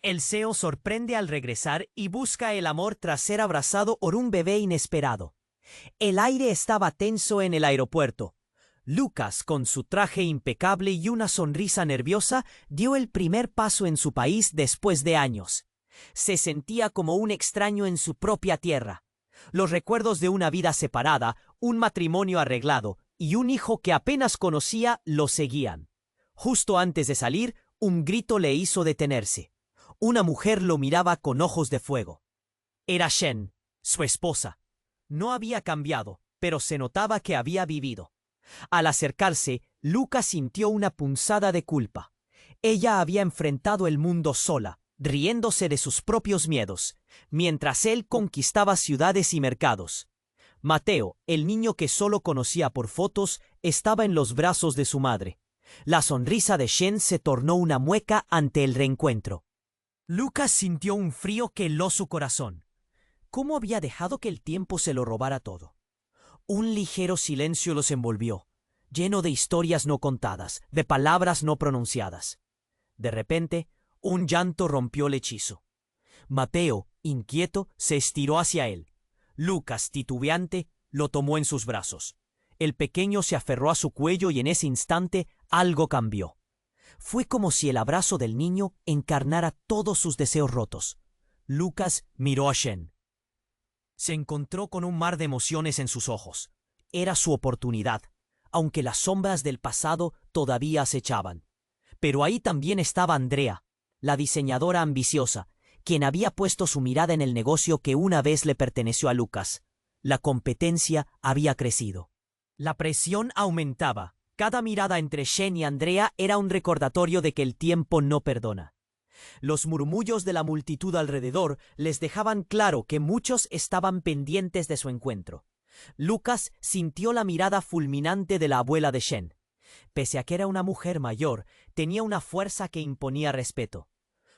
El CEO sorprende al regresar y busca el amor tras ser abrazado por un bebé inesperado. El aire estaba tenso en el aeropuerto. Lucas, con su traje impecable y una sonrisa nerviosa, dio el primer paso en su país después de años. Se sentía como un extraño en su propia tierra. Los recuerdos de una vida separada, un matrimonio arreglado y un hijo que apenas conocía lo seguían. Justo antes de salir, un grito le hizo detenerse. Una mujer lo miraba con ojos de fuego. Era Shen, su esposa. No había cambiado, pero se notaba que había vivido. Al acercarse, Lucas sintió una punzada de culpa. Ella había enfrentado el mundo sola, riéndose de sus propios miedos, mientras él conquistaba ciudades y mercados. Mateo, el niño que solo conocía por fotos, estaba en los brazos de su madre. La sonrisa de Shen se tornó una mueca ante el reencuentro. Lucas sintió un frío que heló su corazón. ¿Cómo había dejado que el tiempo se lo robara todo? Un ligero silencio los envolvió, lleno de historias no contadas, de palabras no pronunciadas. De repente, un llanto rompió el hechizo. Mateo, inquieto, se estiró hacia él. Lucas, titubeante, lo tomó en sus brazos. El pequeño se aferró a su cuello y en ese instante algo cambió. Fue como si el abrazo del niño encarnara todos sus deseos rotos. Lucas miró a Shen. Se encontró con un mar de emociones en sus ojos. Era su oportunidad, aunque las sombras del pasado todavía acechaban. Pero ahí también estaba Andrea, la diseñadora ambiciosa, quien había puesto su mirada en el negocio que una vez le perteneció a Lucas. La competencia había crecido. La presión aumentaba. Cada mirada entre Shen y Andrea era un recordatorio de que el tiempo no perdona. Los murmullos de la multitud alrededor les dejaban claro que muchos estaban pendientes de su encuentro. Lucas sintió la mirada fulminante de la abuela de Shen. Pese a que era una mujer mayor, tenía una fuerza que imponía respeto.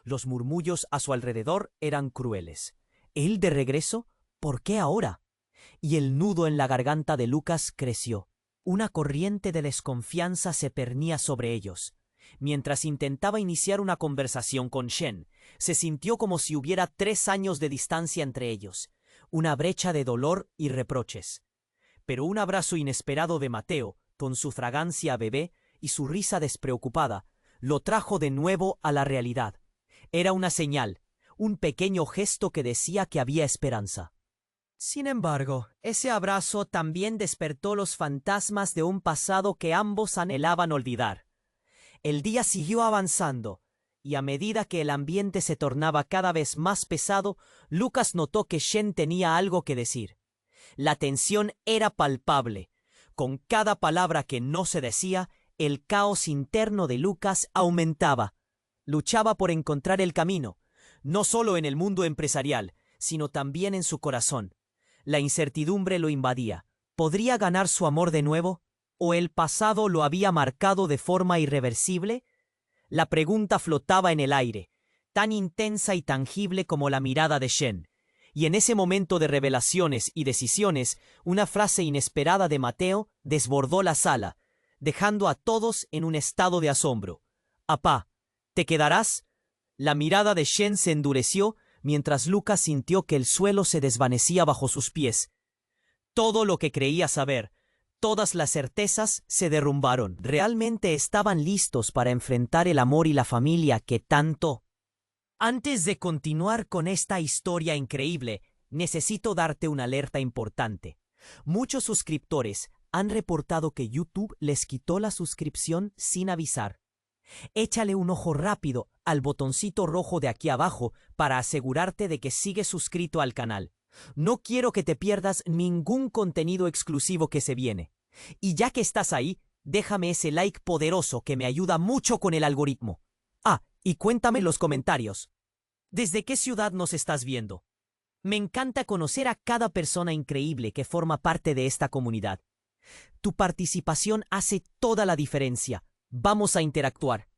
Los murmullos a su alrededor eran crueles. ¿Él de regreso? ¿Por qué ahora? Y el nudo en la garganta de Lucas creció. Una corriente de desconfianza se cernía sobre ellos. Mientras intentaba iniciar una conversación con Shen, se sintió como si hubiera 3 años de distancia entre ellos, una brecha de dolor y reproches. Pero un abrazo inesperado de Mateo, con su fragancia a bebé y su risa despreocupada, lo trajo de nuevo a la realidad. Era una señal, un pequeño gesto que decía que había esperanza. Sin embargo, ese abrazo también despertó los fantasmas de un pasado que ambos anhelaban olvidar. El día siguió avanzando, y a medida que el ambiente se tornaba cada vez más pesado, Lucas notó que Shen tenía algo que decir. La tensión era palpable. Con cada palabra que no se decía, el caos interno de Lucas aumentaba. Luchaba por encontrar el camino, no solo en el mundo empresarial, sino también en su corazón. La incertidumbre lo invadía. ¿Podría ganar su amor de nuevo? ¿O el pasado lo había marcado de forma irreversible? La pregunta flotaba en el aire, tan intensa y tangible como la mirada de Shen. Y en ese momento de revelaciones y decisiones, una frase inesperada de Mateo desbordó la sala, dejando a todos en un estado de asombro. «Apá, ¿te quedarás?» La mirada de Shen se endureció mientras Lucas sintió que el suelo se desvanecía bajo sus pies. Todo lo que creía saber, todas las certezas se derrumbaron. Realmente estaban listos para enfrentar el amor y la familia que tanto. Antes de continuar con esta historia increíble, necesito darte una alerta importante. Muchos suscriptores han reportado que YouTube les quitó la suscripción sin avisar. Échale un ojo rápido al botoncito rojo de aquí abajo para asegurarte de que sigues suscrito al canal. No quiero que te pierdas ningún contenido exclusivo que se viene. Y ya que estás ahí, déjame ese like poderoso que me ayuda mucho con el algoritmo. Ah, y cuéntame en los comentarios. ¿Desde qué ciudad nos estás viendo? Me encanta conocer a cada persona increíble que forma parte de esta comunidad. Tu participación hace toda la diferencia. Vamos a interactuar.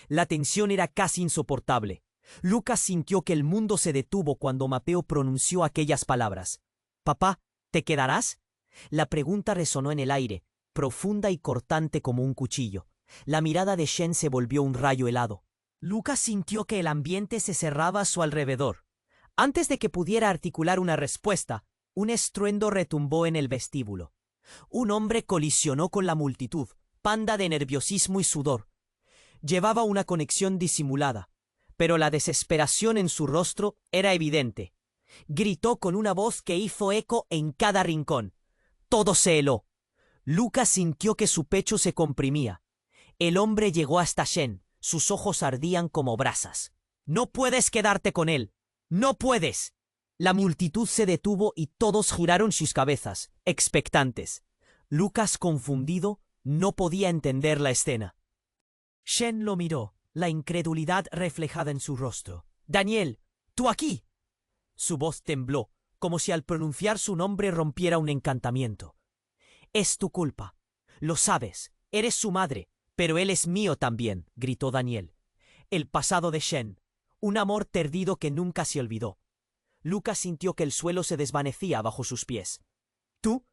La tensión era casi insoportable. Lucas sintió que el mundo se detuvo cuando Mateo pronunció aquellas palabras. «Papá, ¿te quedarás?» La pregunta resonó en el aire, profunda y cortante como un cuchillo. La mirada de Shen se volvió un rayo helado. Lucas sintió que el ambiente se cerraba a su alrededor. Antes de que pudiera articular una respuesta, un estruendo retumbó en el vestíbulo. Un hombre colisionó con la multitud, panda de nerviosismo y sudor. Llevaba una conexión disimulada, pero la desesperación en su rostro era evidente. Gritó con una voz que hizo eco en cada rincón. Todo se heló. Lucas sintió que su pecho se comprimía. El hombre llegó hasta Shen. Sus ojos ardían como brasas. «¡No puedes quedarte con él! ¡No puedes!». La multitud se detuvo y todos giraron sus cabezas, expectantes. Lucas, confundido, no podía entender la escena. Shen lo miró, la incredulidad reflejada en su rostro. «¡Daniel! ¡Tú aquí!». Su voz tembló, como si al pronunciar su nombre rompiera un encantamiento. «Es tu culpa. Lo sabes. Eres su madre. Pero él es mío también», gritó Daniel. El pasado de Shen. Un amor perdido que nunca se olvidó. Lucas sintió que el suelo se desvanecía bajo sus pies. «¿Tú?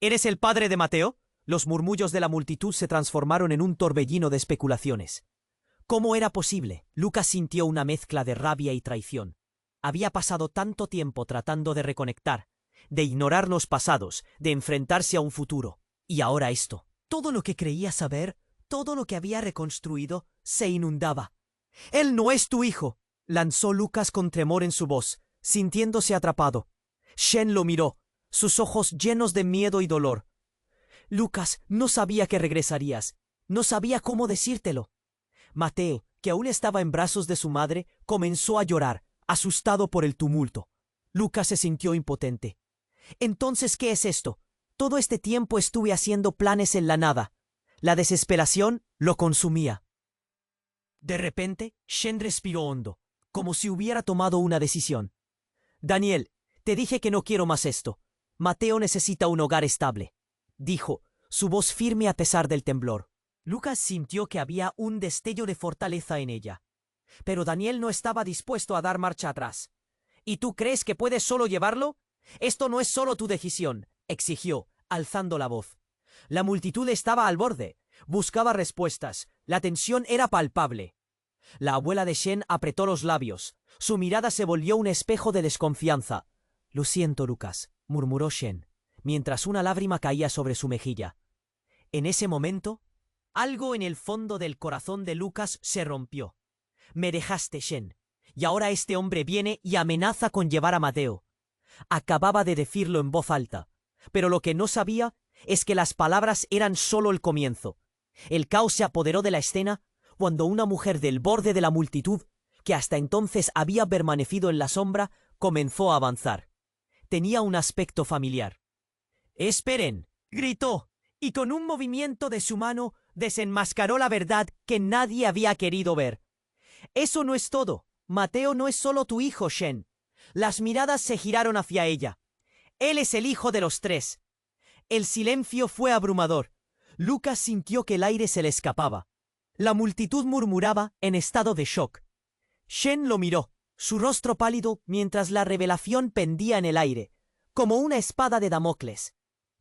¿Eres el padre de Mateo?». Los murmullos de la multitud se transformaron en un torbellino de especulaciones. ¿Cómo era posible? Lucas sintió una mezcla de rabia y traición. Había pasado tanto tiempo tratando de reconectar, de ignorar los pasados, de enfrentarse a un futuro. Y ahora esto. Todo lo que creía saber, todo lo que había reconstruido, se inundaba. «Él no es tu hijo», lanzó Lucas con tremor en su voz, sintiéndose atrapado. Shen lo miró, sus ojos llenos de miedo y dolor. «Lucas, no sabía que regresarías. No sabía cómo decírtelo». Mateo, que aún estaba en brazos de su madre, comenzó a llorar, asustado por el tumulto. Lucas se sintió impotente. «Entonces, ¿qué es esto? Todo este tiempo estuve haciendo planes en la nada». La desesperación lo consumía. De repente, Shen respiró hondo, como si hubiera tomado una decisión. «Daniel, te dije que no quiero más esto. Mateo necesita un hogar estable», dijo, su voz firme a pesar del temblor. Lucas sintió que había un destello de fortaleza en ella. Pero Daniel no estaba dispuesto a dar marcha atrás. «¿Y tú crees que puedes solo llevarlo? Esto no es solo tu decisión», exigió, alzando la voz. La multitud estaba al borde. Buscaba respuestas. La tensión era palpable. La abuela de Shen apretó los labios. Su mirada se volvió un espejo de desconfianza. «Lo siento, Lucas», murmuró Shen, mientras una lágrima caía sobre su mejilla. En ese momento, algo en el fondo del corazón de Lucas se rompió. «Me dejaste, Shen, y ahora este hombre viene y amenaza con llevar a Mateo». Acababa de decirlo en voz alta, pero lo que no sabía es que las palabras eran solo el comienzo. El caos se apoderó de la escena cuando una mujer del borde de la multitud, que hasta entonces había permanecido en la sombra, comenzó a avanzar. Tenía un aspecto familiar. «¡Esperen!», gritó, y con un movimiento de su mano desenmascaró la verdad que nadie había querido ver. «Eso no es todo. Mateo no es solo tu hijo, Shen». Las miradas se giraron hacia ella. «Él es el hijo de los tres». El silencio fue abrumador. Lucas sintió que el aire se le escapaba. La multitud murmuraba en estado de shock. Shen lo miró, su rostro pálido mientras la revelación pendía en el aire, como una espada de Damocles.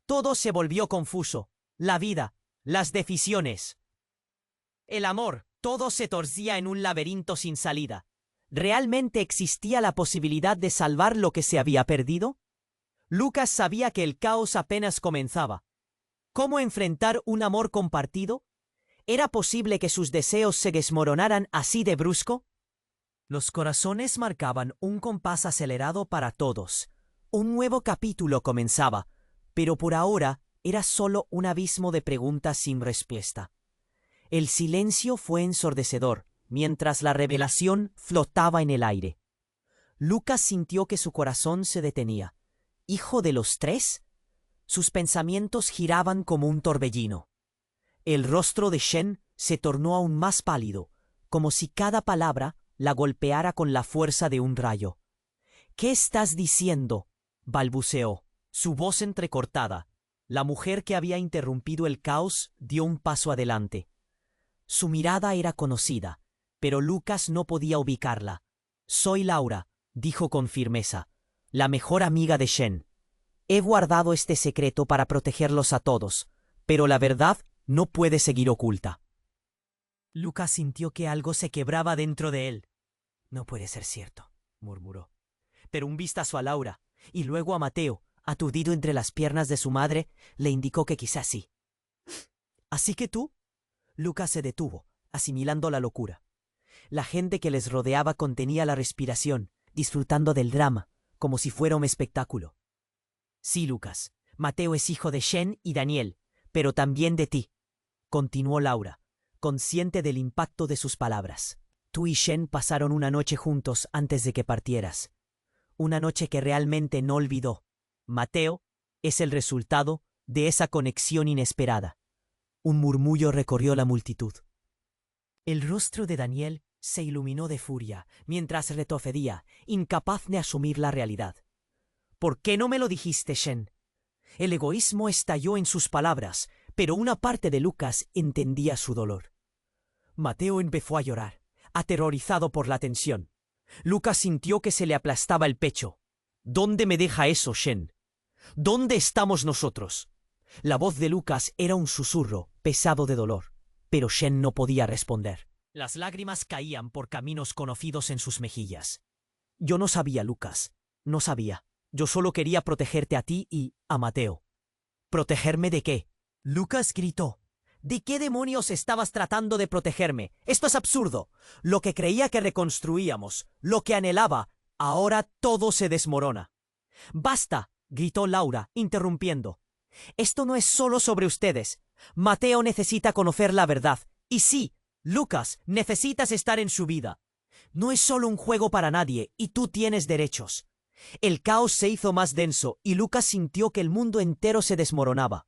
Todo se volvió confuso. La vida, las decisiones, el amor, todo se torcía en un laberinto sin salida. ¿Realmente existía la posibilidad de salvar lo que se había perdido? Lucas sabía que el caos apenas comenzaba. ¿Cómo enfrentar un amor compartido? ¿Era posible que sus deseos se desmoronaran así de brusco? Los corazones marcaban un compás acelerado para todos. Un nuevo capítulo comenzaba, pero por ahora era solo un abismo de preguntas sin respuesta. El silencio fue ensordecedor, mientras la revelación flotaba en el aire. Lucas sintió que su corazón se detenía. ¿Hijo de los tres? Sus pensamientos giraban como un torbellino. El rostro de Shen se tornó aún más pálido, como si cada palabra la golpeara con la fuerza de un rayo. «¿Qué estás diciendo?», balbuceó, su voz entrecortada. La mujer que había interrumpido el caos dio un paso adelante. Su mirada era conocida, pero Lucas no podía ubicarla. «Soy Laura», dijo con firmeza, «la mejor amiga de Shen. He guardado este secreto para protegerlos a todos, pero la verdad no puede seguir oculta». Lucas sintió que algo se quebraba dentro de él. No puede ser cierto, murmuró. Pero un vistazo a Laura, y luego a Mateo, aturdido entre las piernas de su madre, le indicó que quizás sí. ¿Así que tú? Lucas se detuvo, asimilando la locura. La gente que les rodeaba contenía la respiración, disfrutando del drama, como si fuera un espectáculo. Sí, Lucas, Mateo es hijo de Shen y Daniel, pero también de ti, continuó Laura, consciente del impacto de sus palabras. Tú y Shen pasaron una noche juntos antes de que partieras. Una noche que realmente no olvidó. Mateo es el resultado de esa conexión inesperada. Un murmullo recorrió la multitud. El rostro de Daniel se iluminó de furia mientras retrocedía, incapaz de asumir la realidad. ¿Por qué no me lo dijiste, Shen? El egoísmo estalló en sus palabras, pero una parte de Lucas entendía su dolor. Mateo empezó a llorar, aterrorizado por la tensión. Lucas sintió que se le aplastaba el pecho. ¿Dónde me deja eso, Shen? ¿Dónde estamos nosotros? La voz de Lucas era un susurro, pesado de dolor, pero Shen no podía responder. Las lágrimas caían por caminos conocidos en sus mejillas. Yo no sabía, Lucas, no sabía. Yo solo quería protegerte a ti y a Mateo. ¿Protegerme de qué? Lucas gritó. ¿De qué demonios estabas tratando de protegerme? Esto es absurdo. Lo que creía que reconstruíamos, lo que anhelaba, ahora todo se desmorona. ¡Basta!, gritó Laura, interrumpiendo. Esto no es solo sobre ustedes. Mateo necesita conocer la verdad. Y sí, Lucas, necesitas estar en su vida. No es solo un juego para nadie, y tú tienes derechos. El caos se hizo más denso, y Lucas sintió que el mundo entero se desmoronaba.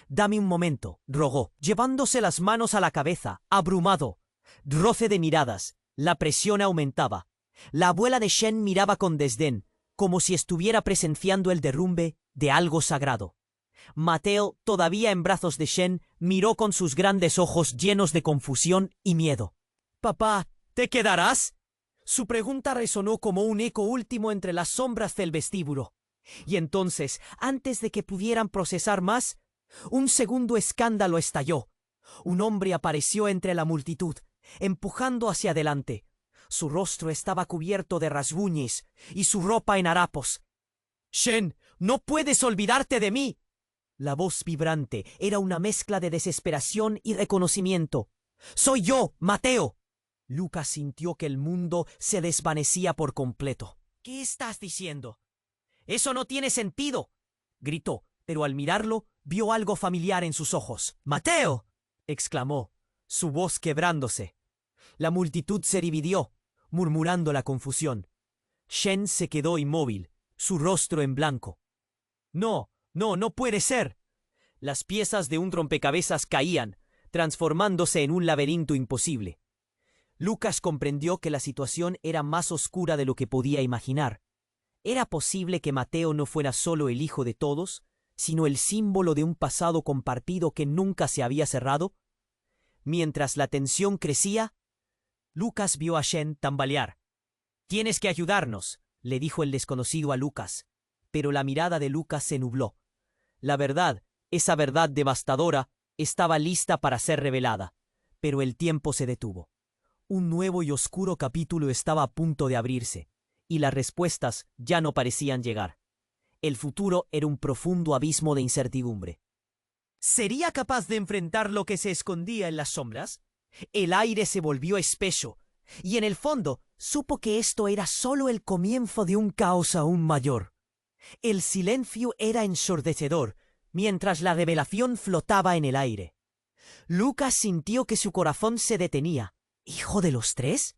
Dame un momento, rogó, llevándose las manos a la cabeza, abrumado. Roce de miradas. La presión aumentaba. La abuela de Shen miraba con desdén, como si estuviera presenciando el derrumbe de algo sagrado. Mateo, todavía en brazos de Shen, miró con sus grandes ojos llenos de confusión y miedo. «Papá, ¿te quedarás?» Su pregunta resonó como un eco último entre las sombras del vestíbulo. Y entonces, antes de que pudieran procesar más, un segundo escándalo estalló. Un hombre apareció entre la multitud, empujando hacia adelante. Su rostro estaba cubierto de rasguños y su ropa en harapos. «Shen, no puedes olvidarte de mí». La voz vibrante era una mezcla de desesperación y reconocimiento. «Soy yo, Mateo». Lucas sintió que el mundo se desvanecía por completo. «¿Qué estás diciendo? Eso no tiene sentido», gritó, pero al mirarlo vio algo familiar en sus ojos. «¡Mateo!», exclamó, su voz quebrándose. La multitud se dividió, murmurando la confusión. Shen se quedó inmóvil, su rostro en blanco. «No, no puede ser». Las piezas de un rompecabezas caían, transformándose en un laberinto imposible. Lucas comprendió que la situación era más oscura de lo que podía imaginar. ¿Era posible que Mateo no fuera solo el hijo de todos, sino el símbolo de un pasado compartido que nunca se había cerrado? Mientras la tensión crecía, Lucas vio a Shen tambalear. «Tienes que ayudarnos», le dijo el desconocido a Lucas, pero la mirada de Lucas se nubló. La verdad, esa verdad devastadora, estaba lista para ser revelada, pero el tiempo se detuvo. Un nuevo y oscuro capítulo estaba a punto de abrirse, y las respuestas ya no parecían llegar. El futuro era un profundo abismo de incertidumbre. ¿Sería capaz de enfrentar lo que se escondía en las sombras? El aire se volvió espeso, y en el fondo supo que esto era solo el comienzo de un caos aún mayor. El silencio era ensordecedor, mientras la revelación flotaba en el aire. Lucas sintió que su corazón se detenía. ¿Hijo de los tres?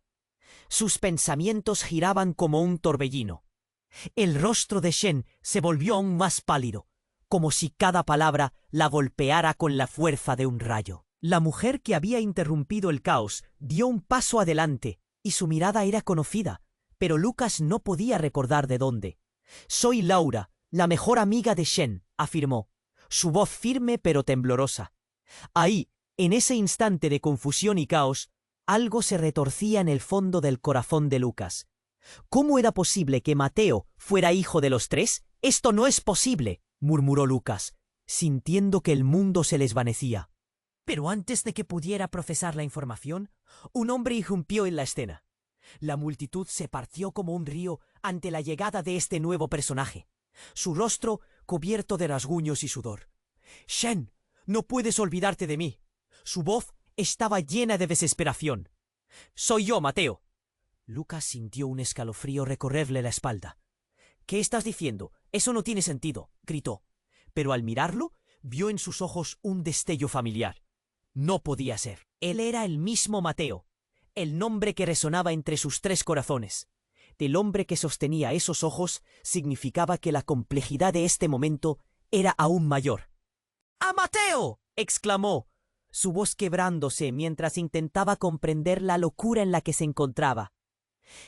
Sus pensamientos giraban como un torbellino. El rostro de Shen se volvió aún más pálido, como si cada palabra la golpeara con la fuerza de un rayo. La mujer que había interrumpido el caos dio un paso adelante, y su mirada era conocida, pero Lucas no podía recordar de dónde. «Soy Laura, la mejor amiga de Shen», afirmó, su voz firme pero temblorosa. Ahí, en ese instante de confusión y caos, algo se retorcía en el fondo del corazón de Lucas. ¿Cómo era posible que Mateo fuera hijo de los tres? «Esto no es posible», murmuró Lucas, sintiendo que el mundo se le desvanecía. Pero antes de que pudiera procesar la información, un hombre irrumpió en la escena. La multitud se partió como un río ante la llegada de este nuevo personaje, su rostro cubierto de rasguños y sudor. «Shen, no puedes olvidarte de mí». Su voz estaba llena de desesperación. «Soy yo, Mateo». Lucas sintió un escalofrío recorrerle la espalda. «¿Qué estás diciendo? Eso no tiene sentido», gritó. Pero al mirarlo, vio en sus ojos un destello familiar. No podía ser. Él era el mismo Mateo, el nombre que resonaba entre sus 3 corazones. Del hombre que sostenía esos ojos significaba que la complejidad de este momento era aún mayor. ¡A Mateo!, exclamó, su voz quebrándose mientras intentaba comprender la locura en la que se encontraba.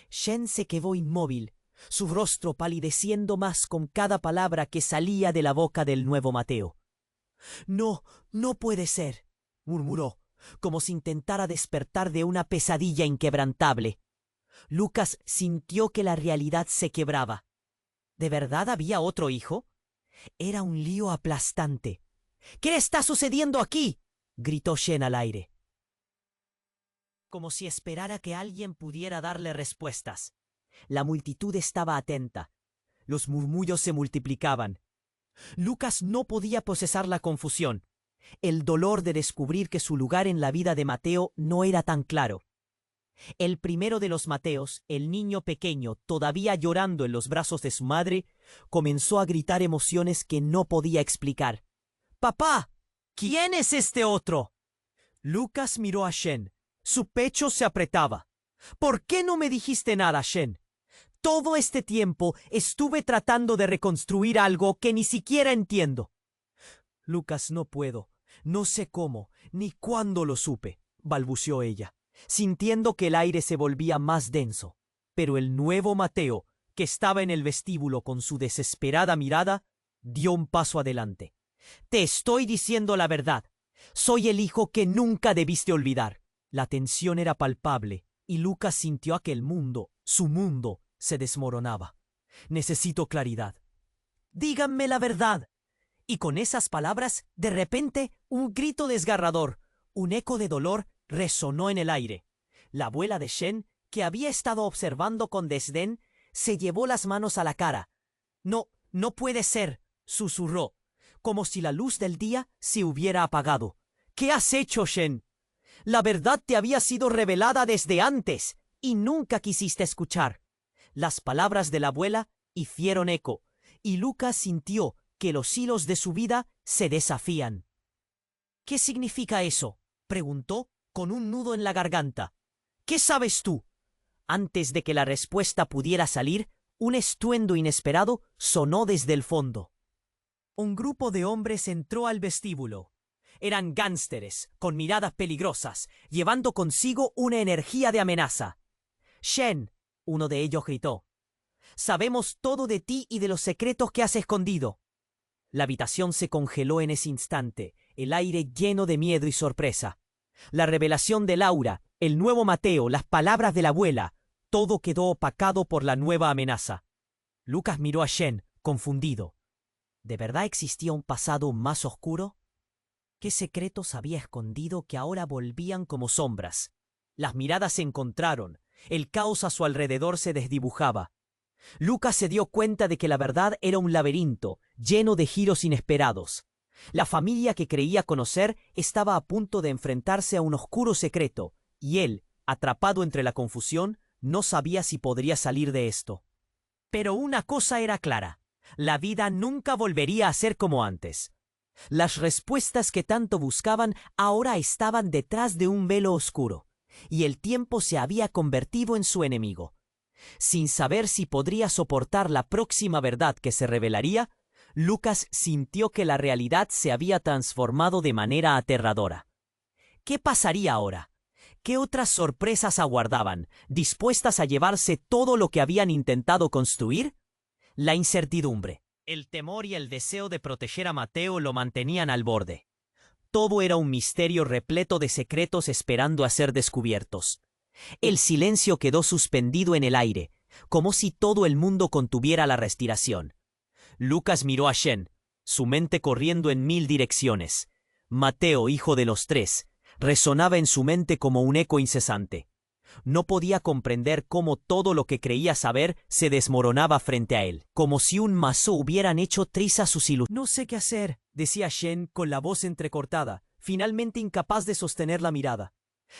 Shen se quedó inmóvil, su rostro palideciendo más con cada palabra que salía de la boca del nuevo Mateo. «No, no puede ser», murmuró, como si intentara despertar de una pesadilla inquebrantable. Lucas sintió que la realidad se quebraba. ¿De verdad había otro hijo? Era un lío aplastante. «¿Qué está sucediendo aquí?», gritó Shen al aire, como si esperara que alguien pudiera darle respuestas. La multitud estaba atenta. Los murmullos se multiplicaban. Lucas no podía procesar la confusión, el dolor de descubrir que su lugar en la vida de Mateo no era tan claro. El primero de los Mateos, el niño pequeño, todavía llorando en los brazos de su madre, comenzó a gritar emociones que no podía explicar. «¡Papá! ¿Quién es este otro?». Lucas miró a Shen. Su pecho se apretaba. «¿Por qué no me dijiste nada, Shen? Todo este tiempo estuve tratando de reconstruir algo que ni siquiera entiendo». «Lucas, no puedo. No sé cómo, ni cuándo lo supe», balbuceó ella, sintiendo que el aire se volvía más denso. Pero el nuevo Mateo, que estaba en el vestíbulo con su desesperada mirada, dio un paso adelante. «Te estoy diciendo la verdad. Soy el hijo que nunca debiste olvidar». La tensión era palpable, y Lucas sintió que el mundo, su mundo, se desmoronaba. «Necesito claridad. Díganme la verdad». Y con esas palabras, de repente, un grito desgarrador, un eco de dolor, resonó en el aire. La abuela de Shen, que había estado observando con desdén, se llevó las manos a la cara. «No, no puede ser», susurró, como si la luz del día se hubiera apagado. «¿Qué has hecho, Shen? La verdad te había sido revelada desde antes, y nunca quisiste escuchar». Las palabras de la abuela hicieron eco, y Lucas sintió que los hilos de su vida se desafían. «¿Qué significa eso?», preguntó, con un nudo en la garganta. «¿Qué sabes tú?». Antes de que la respuesta pudiera salir, un estruendo inesperado sonó desde el fondo. Un grupo de hombres entró al vestíbulo. Eran gánsteres, con miradas peligrosas, llevando consigo una energía de amenaza. «Shen», uno de ellos gritó, «sabemos todo de ti y de los secretos que has escondido». La habitación se congeló en ese instante, el aire lleno de miedo y sorpresa. La revelación de Laura, el nuevo Mateo, las palabras de la abuela, todo quedó opacado por la nueva amenaza. Lucas miró a Shen, confundido. ¿De verdad existía un pasado más oscuro? ¿Qué secretos había escondido que ahora volvían como sombras? Las miradas se encontraron, el caos a su alrededor se desdibujaba. Lucas se dio cuenta de que la verdad era un laberinto, lleno de giros inesperados. La familia que creía conocer estaba a punto de enfrentarse a un oscuro secreto, y él, atrapado entre la confusión, no sabía si podría salir de esto. Pero una cosa era clara: la vida nunca volvería a ser como antes. Las respuestas que tanto buscaban ahora estaban detrás de un velo oscuro, y el tiempo se había convertido en su enemigo. Sin saber si podría soportar la próxima verdad que se revelaría, Lucas sintió que la realidad se había transformado de manera aterradora. ¿Qué pasaría ahora? ¿Qué otras sorpresas aguardaban, dispuestas a llevarse todo lo que habían intentado construir? La incertidumbre, el temor y el deseo de proteger a Mateo lo mantenían al borde. Todo era un misterio repleto de secretos esperando a ser descubiertos. El silencio quedó suspendido en el aire, como si todo el mundo contuviera la respiración. Lucas miró a Shen, su mente corriendo en 1000 direcciones. Mateo, hijo de los tres, resonaba en su mente como un eco incesante. No podía comprender cómo todo lo que creía saber se desmoronaba frente a él, como si un mazo hubieran hecho trizas sus ilusiones. No sé qué hacer, decía Shen con la voz entrecortada, finalmente incapaz de sostener la mirada.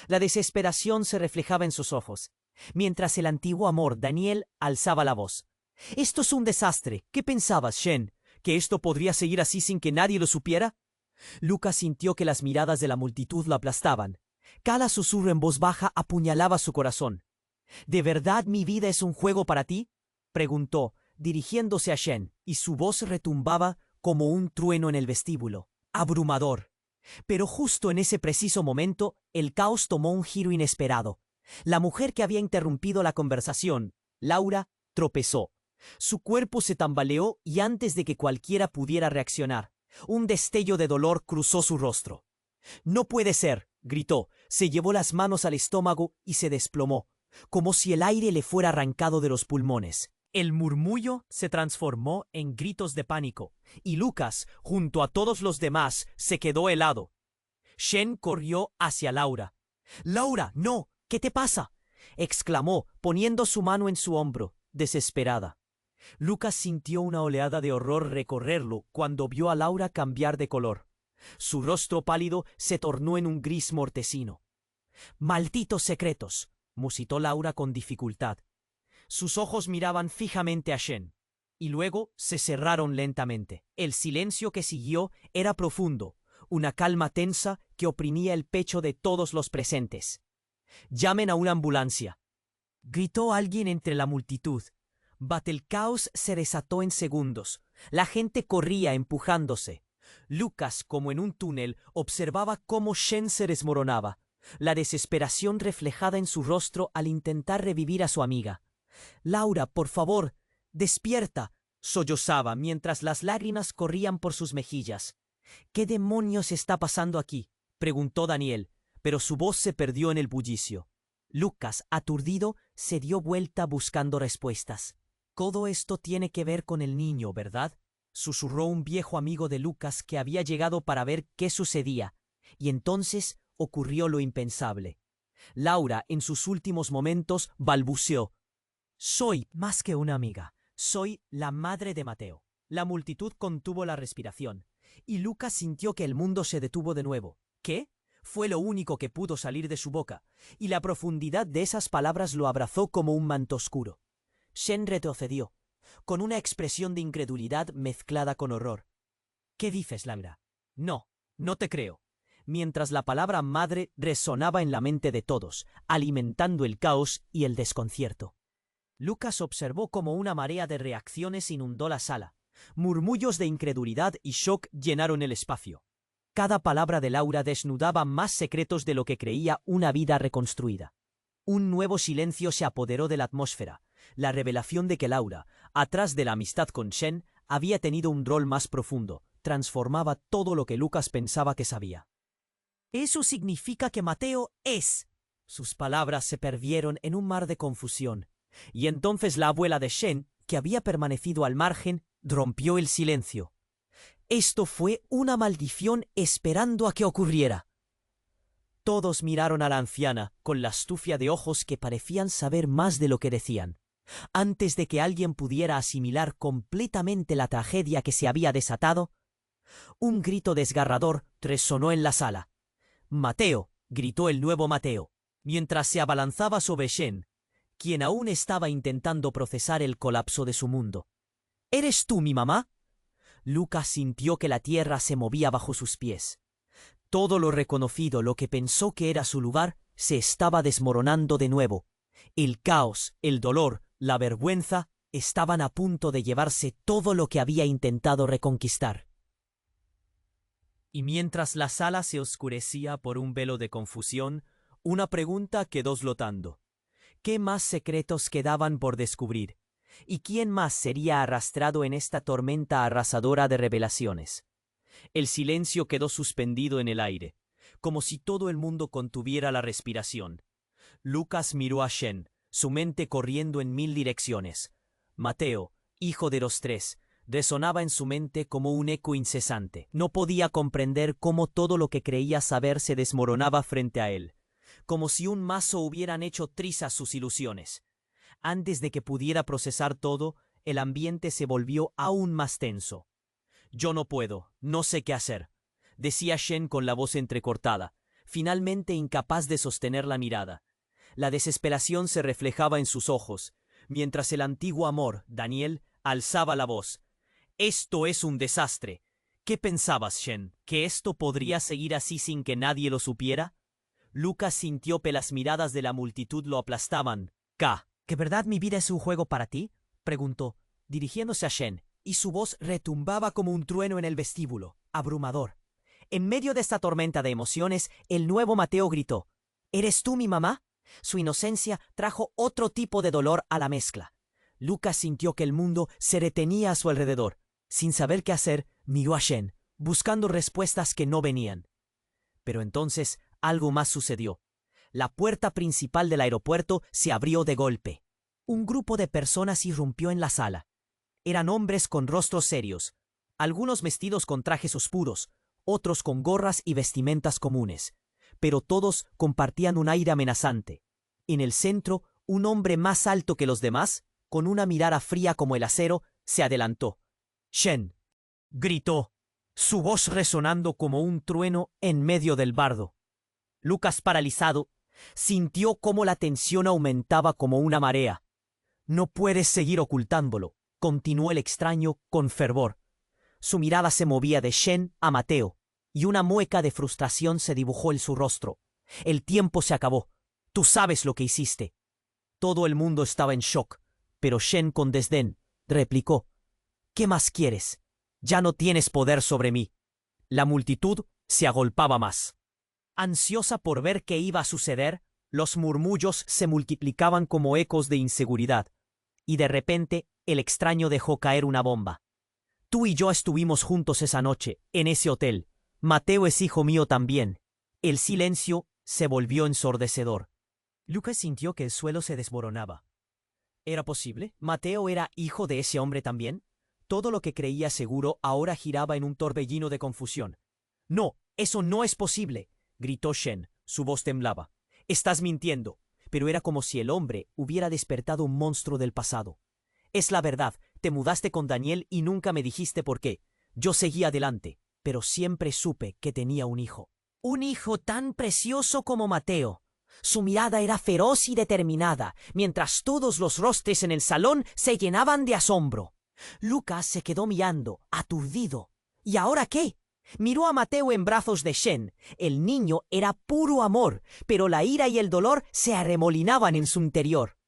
La desesperación se reflejaba en sus ojos, mientras el antiguo amor, Daniel, alzaba la voz. «Esto es un desastre. ¿Qué pensabas, Shen? ¿Que esto podría seguir así sin que nadie lo supiera?» Lucas sintió que las miradas de la multitud lo aplastaban. Cada susurro en voz baja apuñalaba su corazón. «¿De verdad mi vida es un juego para ti?», preguntó, dirigiéndose a Shen, y su voz retumbaba como un trueno en el vestíbulo. Abrumador. Pero justo en ese preciso momento, el caos tomó un giro inesperado. La mujer que había interrumpido la conversación, Laura, tropezó. Su cuerpo se tambaleó y antes de que cualquiera pudiera reaccionar, un destello de dolor cruzó su rostro. «No puede ser», gritó, se llevó las manos al estómago y se desplomó, como si el aire le fuera arrancado de los pulmones. El murmullo se transformó en gritos de pánico, y Lucas, junto a todos los demás, se quedó helado. Shen corrió hacia Laura. «Laura, no, ¿qué te pasa?», exclamó, poniendo su mano en su hombro, desesperada. Lucas sintió una oleada de horror recorrerlo cuando vio a Laura cambiar de color. Su rostro pálido se tornó en un gris mortecino. «Malditos secretos», musitó Laura con dificultad. Sus ojos miraban fijamente a Shen, y luego se cerraron lentamente. El silencio que siguió era profundo, una calma tensa que oprimía el pecho de todos los presentes. «Llamen a una ambulancia», gritó alguien entre la multitud. El caos se desató en segundos. La gente corría empujándose. Lucas, como en un túnel, observaba cómo Shen se desmoronaba, la desesperación reflejada en su rostro al intentar revivir a su amiga. «Laura, por favor, despierta», sollozaba mientras las lágrimas corrían por sus mejillas. «¿Qué demonios está pasando aquí?», preguntó Daniel, pero su voz se perdió en el bullicio. Lucas, aturdido, se dio vuelta buscando respuestas. «Todo esto tiene que ver con el niño, ¿verdad?», susurró un viejo amigo de Lucas que había llegado para ver qué sucedía, y entonces ocurrió lo impensable. Laura, en sus últimos momentos, balbuceó: «Soy más que una amiga, soy la madre de Mateo». La multitud contuvo la respiración, y Lucas sintió que el mundo se detuvo de nuevo. «¿Qué?», fue lo único que pudo salir de su boca, y la profundidad de esas palabras lo abrazó como un manto oscuro. Shen retrocedió, con una expresión de incredulidad mezclada con horror. «¿Qué dices, Laura?». «No, no te creo», mientras la palabra madre resonaba en la mente de todos, alimentando el caos y el desconcierto. Lucas observó cómo una marea de reacciones inundó la sala. Murmullos de incredulidad y shock llenaron el espacio. Cada palabra de Laura desnudaba más secretos de lo que creía una vida reconstruida. Un nuevo silencio se apoderó de la atmósfera, la revelación de que Laura, atrás de la amistad con Shen, había tenido un rol más profundo, transformaba todo lo que Lucas pensaba que sabía. «Eso significa que Mateo es...». Sus palabras se perdieron en un mar de confusión, y entonces la abuela de Shen, que había permanecido al margen, rompió el silencio. «Esto fue una maldición esperando a que ocurriera». Todos miraron a la anciana con la astufia de ojos que parecían saber más de lo que decían. Antes de que alguien pudiera asimilar completamente la tragedia que se había desatado, un grito desgarrador resonó en la sala. «Mateo», gritó el nuevo Mateo, mientras se abalanzaba sobre Shen, quien aún estaba intentando procesar el colapso de su mundo. «¿Eres tú mi mamá?». Lucas sintió que la tierra se movía bajo sus pies. Todo lo reconocido, lo que pensó que era su lugar, se estaba desmoronando de nuevo. El caos, el dolor, la vergüenza estaban a punto de llevarse todo lo que había intentado reconquistar. Y mientras la sala se oscurecía por un velo de confusión, una pregunta quedó flotando. ¿Qué más secretos quedaban por descubrir? ¿Y quién más sería arrastrado en esta tormenta arrasadora de revelaciones? El silencio quedó suspendido en el aire, como si todo el mundo contuviera la respiración. Lucas miró a Shen, su mente corriendo en 1000 direcciones. Mateo, hijo de los tres, Resonaba en su mente como un eco incesante. No podía comprender cómo todo lo que creía saber se desmoronaba frente a él, como si un mazo hubieran hecho trizas sus ilusiones. Antes de que pudiera procesar todo, el ambiente se volvió aún más tenso. «Yo no puedo, no sé qué hacer», decía Shen con la voz entrecortada, finalmente incapaz de sostener la mirada. La desesperación se reflejaba en sus ojos, mientras el antiguo amor, Daniel, alzaba la voz. «Esto es un desastre. ¿Qué pensabas, Shen? ¿Que esto podría seguir así sin que nadie lo supiera?» Lucas sintió que las miradas de la multitud lo aplastaban. ¿Que verdad mi vida es un juego para ti?», preguntó, dirigiéndose a Shen, y su voz retumbaba como un trueno en el vestíbulo, abrumador. En medio de esta tormenta de emociones, el nuevo Mateo gritó: «¿Eres tú mi mamá?». Su inocencia trajo otro tipo de dolor a la mezcla. Lucas sintió que el mundo se retenía a su alrededor. Sin saber qué hacer, miró a Shen, buscando respuestas que no venían. Pero entonces algo más sucedió. La puerta principal del aeropuerto se abrió de golpe. Un grupo de personas irrumpió en la sala. Eran hombres con rostros serios, algunos vestidos con trajes oscuros, otros con gorras y vestimentas comunes, pero todos compartían un aire amenazante. En el centro, un hombre más alto que los demás, con una mirada fría como el acero, se adelantó. «Shen», gritó, su voz resonando como un trueno en medio del bardo. Lucas, paralizado, sintió cómo la tensión aumentaba como una marea. «No puedes seguir ocultándolo», continuó el extraño con fervor. Su mirada se movía de Shen a Mateo, y una mueca de frustración se dibujó en su rostro. «El tiempo se acabó. Tú sabes lo que hiciste». Todo el mundo estaba en shock, pero Shen con desdén replicó: «¿Qué más quieres? Ya no tienes poder sobre mí». La multitud se agolpaba más. Ansiosa por ver qué iba a suceder, los murmullos se multiplicaban como ecos de inseguridad, y de repente el extraño dejó caer una bomba. «Tú y yo estuvimos juntos esa noche, en ese hotel. Mateo es hijo mío también». El silencio se volvió ensordecedor. Lucas sintió que el suelo se desmoronaba. ¿Era posible? ¿Mateo era hijo de ese hombre también? Todo lo que creía seguro ahora giraba en un torbellino de confusión. «No, eso no es posible», gritó Shen, su voz temblaba. «Estás mintiendo». Pero era como si el hombre hubiera despertado un monstruo del pasado. «Es la verdad, te mudaste con Daniel y nunca me dijiste por qué. Yo seguí adelante, pero siempre supe que tenía un hijo. Un hijo tan precioso como Mateo». Su mirada era feroz y determinada, mientras todos los rostros en el salón se llenaban de asombro. Lucas se quedó mirando, aturdido. ¿Y ahora qué? Miró a Mateo en brazos de Shen. El niño era puro amor, pero la ira y el dolor se arremolinaban en su interior.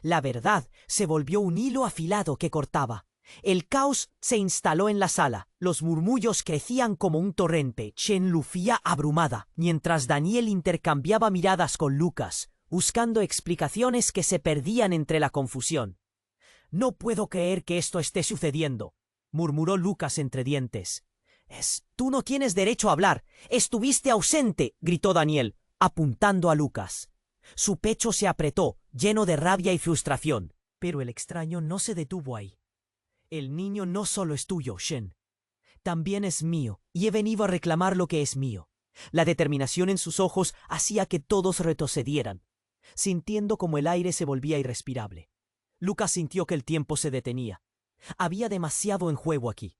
La verdad se volvió un hilo afilado que cortaba. El caos se instaló en la sala. Los murmullos crecían como un torrente. Shen lucía abrumada, mientras Daniel intercambiaba miradas con Lucas, buscando explicaciones que se perdían entre la confusión. «No puedo creer que esto esté sucediendo», murmuró Lucas entre dientes. «Tú no tienes derecho a hablar. Estuviste ausente», gritó Daniel, apuntando a Lucas. Su pecho se apretó, lleno de rabia y frustración. Pero el extraño no se detuvo ahí. «El niño no solo es tuyo, Shen. También es mío, y he venido a reclamar lo que es mío». La determinación en sus ojos hacía que todos retrocedieran, sintiendo como el aire se volvía irrespirable. Lucas sintió que el tiempo se detenía. Había demasiado en juego aquí.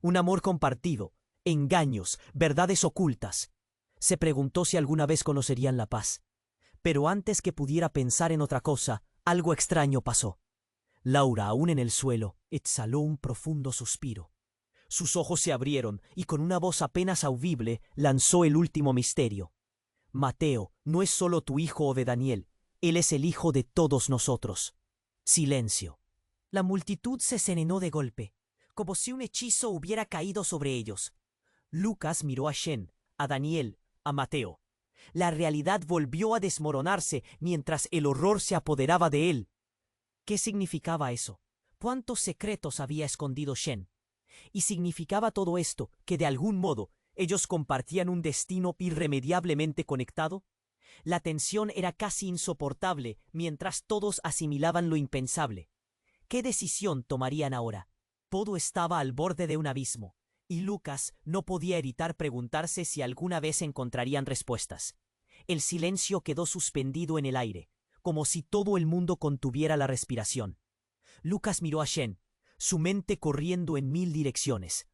Un amor compartido, engaños, verdades ocultas. Se preguntó si alguna vez conocerían la paz. Pero antes que pudiera pensar en otra cosa, algo extraño pasó. Laura, aún en el suelo, exhaló un profundo suspiro. Sus ojos se abrieron y con una voz apenas audible lanzó el último misterio. «Mateo no es solo tu hijo o de Daniel, él es el hijo de todos nosotros». Silencio. La multitud se serenó de golpe, como si un hechizo hubiera caído sobre ellos. Lucas miró a Shen, a Daniel, a Mateo. La realidad volvió a desmoronarse mientras el horror se apoderaba de él. ¿Qué significaba eso? ¿Cuántos secretos había escondido Shen? Y significaba todo esto que de algún modo ellos compartían un destino irremediablemente conectado. La tensión era casi insoportable mientras todos asimilaban lo impensable. ¿Qué decisión tomarían ahora? Todo estaba al borde de un abismo, y Lucas no podía evitar preguntarse si alguna vez encontrarían respuestas. El silencio quedó suspendido en el aire, como si todo el mundo contuviera la respiración. Lucas miró a Shen, su mente corriendo en 1000 direcciones.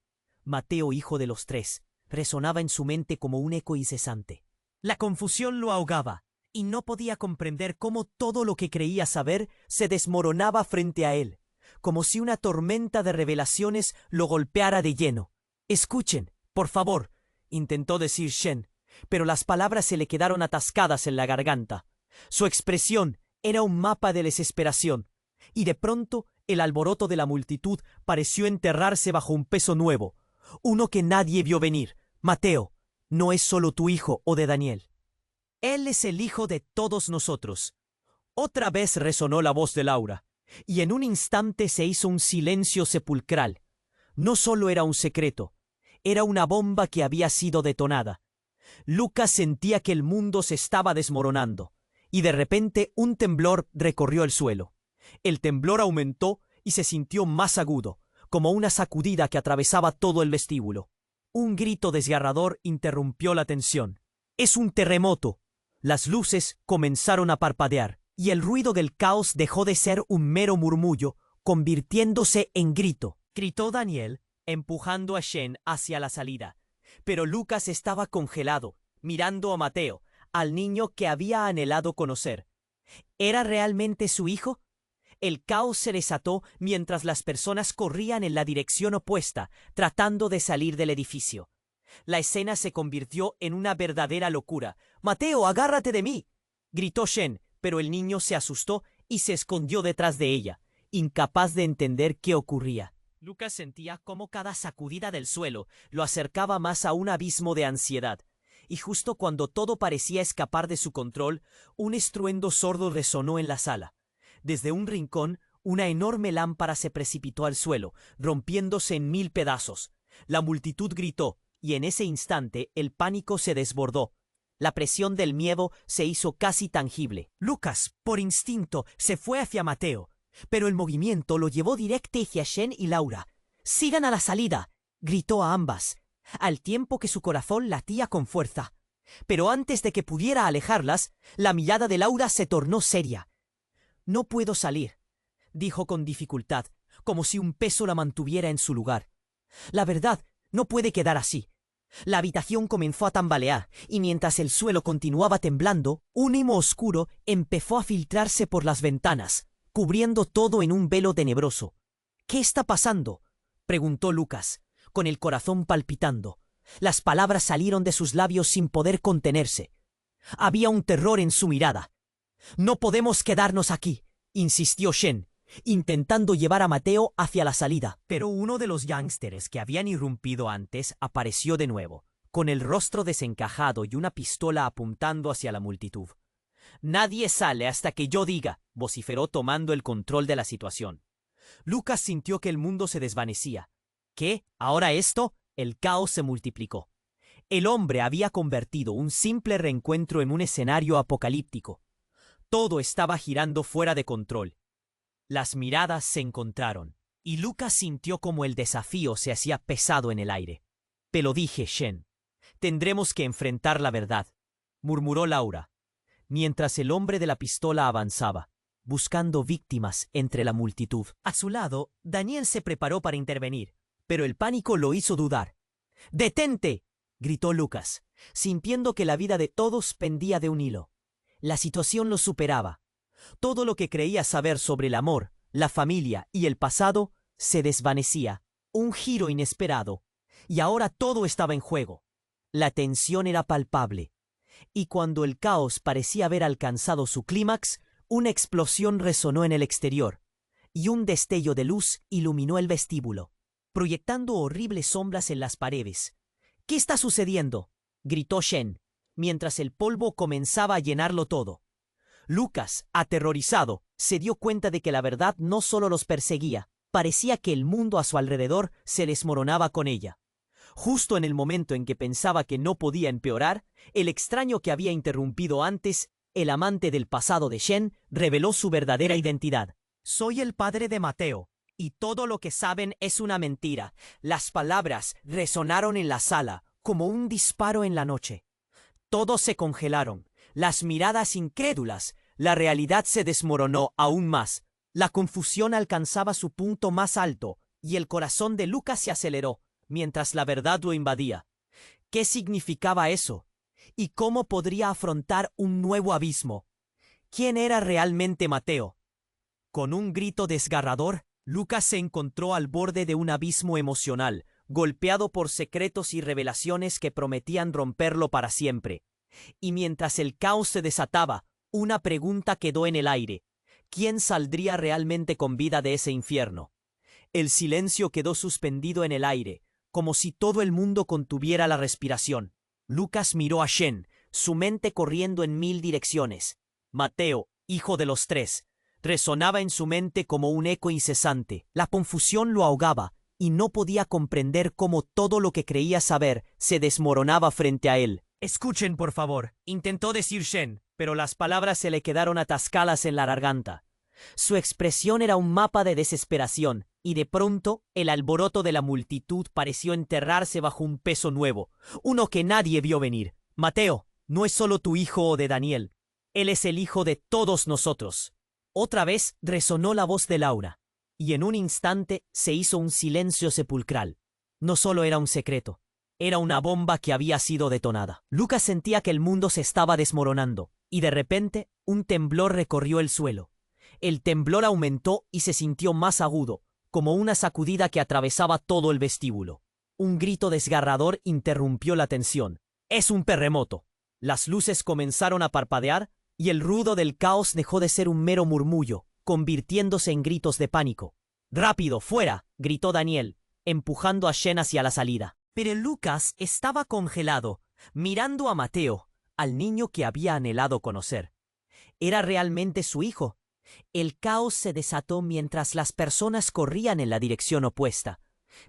Mateo, hijo de los tres, resonaba en su mente como un eco incesante. La confusión lo ahogaba, y no podía comprender cómo todo lo que creía saber se desmoronaba frente a él, como si una tormenta de revelaciones lo golpeara de lleno. «Escuchen, por favor», intentó decir Shen, pero las palabras se le quedaron atascadas en la garganta. Su expresión era un mapa de desesperación, y de pronto el alboroto de la multitud pareció enterrarse bajo un peso nuevo, uno que nadie vio venir. «Mateo, no es solo tu hijo o de Daniel. Él es el hijo de todos nosotros». Otra vez resonó la voz de Laura, y en un instante se hizo un silencio sepulcral. No solo era un secreto, era una bomba que había sido detonada. Lucas sentía que el mundo se estaba desmoronando, y de repente un temblor recorrió el suelo. El temblor aumentó y se sintió más agudo, como una sacudida que atravesaba todo el vestíbulo. Un grito desgarrador interrumpió la tensión. «¡Es un terremoto!». Las luces comenzaron a parpadear, y el ruido del caos dejó de ser un mero murmullo, convirtiéndose en grito. Gritó Daniel, empujando a Shen hacia la salida. Pero Lucas estaba congelado, mirando a Mateo, al niño que había anhelado conocer. ¿Era realmente su hijo? El caos se desató mientras las personas corrían en la dirección opuesta, tratando de salir del edificio. La escena se convirtió en una verdadera locura. «¡Mateo, agárrate de mí!», gritó Shen, pero el niño se asustó y se escondió detrás de ella, incapaz de entender qué ocurría. Lucas sentía cómo cada sacudida del suelo lo acercaba más a un abismo de ansiedad, y justo cuando todo parecía escapar de su control, un estruendo sordo resonó en la sala. Desde un rincón, una enorme lámpara se precipitó al suelo, rompiéndose en 1000 pedazos. La multitud gritó, y en ese instante el pánico se desbordó. La presión del miedo se hizo casi tangible. Lucas, por instinto, se fue hacia Mateo, pero el movimiento lo llevó directo hacia Shen y Laura. «¡Sigan a la salida!», gritó a ambas, al tiempo que su corazón latía con fuerza. Pero antes de que pudiera alejarlas, la mirada de Laura se tornó seria. «No puedo salir», dijo con dificultad, como si un peso la mantuviera en su lugar. «La verdad, no puede quedar así». La habitación comenzó a tambalear, y mientras el suelo continuaba temblando, un humo oscuro empezó a filtrarse por las ventanas, cubriendo todo en un velo tenebroso. «¿Qué está pasando?», preguntó Lucas, con el corazón palpitando. Las palabras salieron de sus labios sin poder contenerse. Había un terror en su mirada. «No podemos quedarnos aquí», insistió Shen, intentando llevar a Mateo hacia la salida. Pero uno de los gángsteres que habían irrumpido antes apareció de nuevo, con el rostro desencajado y una pistola apuntando hacia la multitud. «Nadie sale hasta que yo diga», vociferó tomando el control de la situación. Lucas sintió que el mundo se desvanecía. ¿Qué? ¿Ahora esto? El caos se multiplicó. El hombre había convertido un simple reencuentro en un escenario apocalíptico. Todo estaba girando fuera de control. Las miradas se encontraron, y Lucas sintió como el desafío se hacía pesado en el aire. «Te lo dije, Shen. Tendremos que enfrentar la verdad», murmuró Laura, mientras el hombre de la pistola avanzaba, buscando víctimas entre la multitud. A su lado, Daniel se preparó para intervenir, pero el pánico lo hizo dudar. «¡Detente!», gritó Lucas, sintiendo que la vida de todos pendía de un hilo. La situación lo superaba. Todo lo que creía saber sobre el amor, la familia y el pasado se desvanecía. Un giro inesperado. Y ahora todo estaba en juego. La tensión era palpable. Y cuando el caos parecía haber alcanzado su clímax, una explosión resonó en el exterior, y un destello de luz iluminó el vestíbulo, proyectando horribles sombras en las paredes. «¿Qué está sucediendo?», gritó Shen, mientras el polvo comenzaba a llenarlo todo. Lucas, aterrorizado, se dio cuenta de que la verdad no solo los perseguía, parecía que el mundo a su alrededor se desmoronaba con ella. Justo en el momento en que pensaba que no podía empeorar, el extraño que había interrumpido antes, el amante del pasado de Shen, reveló su verdadera identidad. «Soy el padre de Mateo», Y todo lo que saben es una mentira. Las palabras resonaron en la sala como un disparo en la noche. Todos se congelaron, las miradas incrédulas. La realidad se desmoronó aún más. La confusión alcanzaba su punto más alto y el corazón de Lucas se aceleró, mientras la verdad lo invadía. ¿Qué significaba eso? ¿Y cómo podría afrontar un nuevo abismo? ¿Quién era realmente Mateo? Con un grito desgarrador, Lucas se encontró al borde de un abismo emocional, golpeado por secretos y revelaciones que prometían romperlo para siempre. Y mientras el caos se desataba, una pregunta quedó en el aire. ¿Quién saldría realmente con vida de ese infierno? El silencio quedó suspendido en el aire, como si todo el mundo contuviera la respiración. Lucas miró a Shen, su mente corriendo en 1000 direcciones. Mateo, hijo de los tres, resonaba en su mente como un eco incesante. La confusión lo ahogaba y no podía comprender cómo todo lo que creía saber se desmoronaba frente a él. «Escuchen, por favor», intentó decir Shen, pero las palabras se le quedaron atascadas en la garganta. Su expresión era un mapa de desesperación, y de pronto el alboroto de la multitud pareció enterrarse bajo un peso nuevo, uno que nadie vio venir. «Mateo, no es solo tu hijo o de Daniel. Él es el hijo de todos nosotros». Otra vez resonó la voz de Laura, y en un instante se hizo un silencio sepulcral. No solo era un secreto, era una bomba que había sido detonada. Lucas sentía que el mundo se estaba desmoronando, y de repente un temblor recorrió el suelo. El temblor aumentó y se sintió más agudo, como una sacudida que atravesaba todo el vestíbulo. Un grito desgarrador interrumpió la tensión. «Es un terremoto». Las luces comenzaron a parpadear, y el ruido del caos dejó de ser un mero murmullo, convirtiéndose en gritos de pánico. «¡Rápido, fuera!», gritó Daniel, empujando a Shen hacia la salida. Pero Lucas estaba congelado, mirando a Mateo, al niño que había anhelado conocer. ¿Era realmente su hijo? El caos se desató mientras las personas corrían en la dirección opuesta,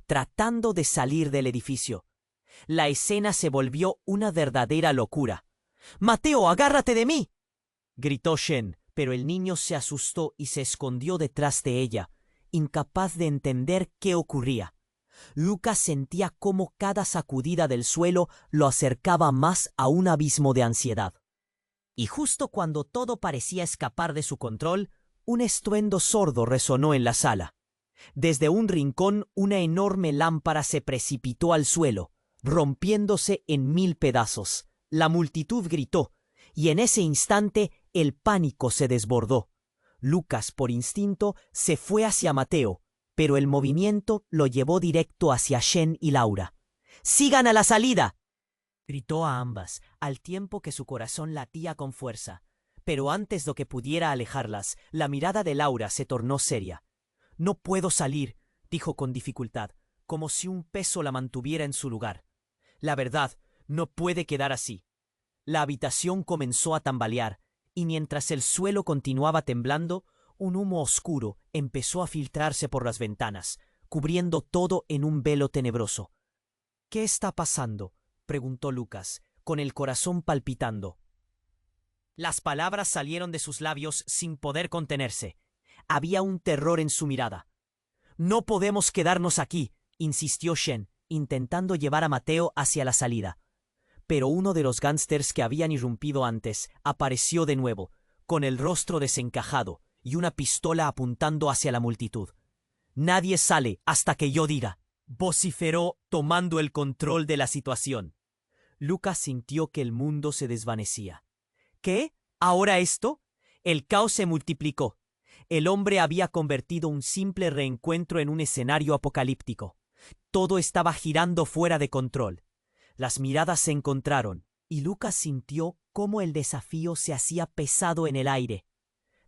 tratando de salir del edificio. La escena se volvió una verdadera locura. «¡Mateo, agárrate de mí!», gritó Shen, pero el niño se asustó y se escondió detrás de ella, incapaz de entender qué ocurría. Lucas sentía cómo cada sacudida del suelo lo acercaba más a un abismo de ansiedad. Y justo cuando todo parecía escapar de su control, un estruendo sordo resonó en la sala. Desde un rincón, una enorme lámpara se precipitó al suelo, rompiéndose en 1000 pedazos. La multitud gritó, y en ese instante el pánico se desbordó. Lucas, por instinto, se fue hacia Mateo, pero el movimiento lo llevó directo hacia Shen y Laura. «¡Sigan a la salida!», gritó a ambas, al tiempo que su corazón latía con fuerza. Pero antes de que pudiera alejarlas, la mirada de Laura se tornó seria. «No puedo salir», dijo con dificultad, como si un peso la mantuviera en su lugar. «La verdad, no puede quedar así». La habitación comenzó a tambalear, y mientras el suelo continuaba temblando, un humo oscuro empezó a filtrarse por las ventanas, cubriendo todo en un velo tenebroso. «¿Qué está pasando?», preguntó Lucas, con el corazón palpitando. Las palabras salieron de sus labios sin poder contenerse. Había un terror en su mirada. «No podemos quedarnos aquí», insistió Shen, intentando llevar a Mateo hacia la salida. Pero uno de los gángsters que habían irrumpido antes apareció de nuevo, con el rostro desencajado y una pistola apuntando hacia la multitud. «Nadie sale hasta que yo diga», vociferó, tomando el control de la situación. Lucas sintió que el mundo se desvanecía. ¿Qué? ¿Ahora esto? El caos se multiplicó. El hombre había convertido un simple reencuentro en un escenario apocalíptico. Todo estaba girando fuera de control. Las miradas se encontraron, y Lucas sintió cómo el desafío se hacía pesado en el aire.